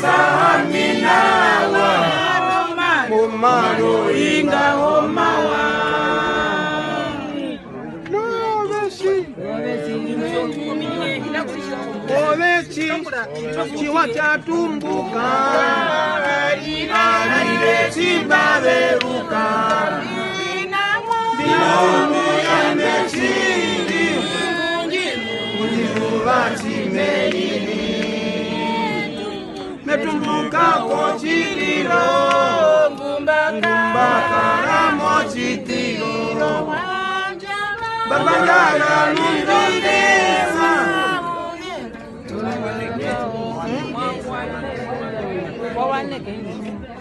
saminawa Omaro inga omawa Ovechi chiwa chatumbuka Alile chibaberuka Binamu yamechili Ujivuva chimeili Metumbuka kochililo Ngumbakara mochitilo Babangara nundondesa Wawaneke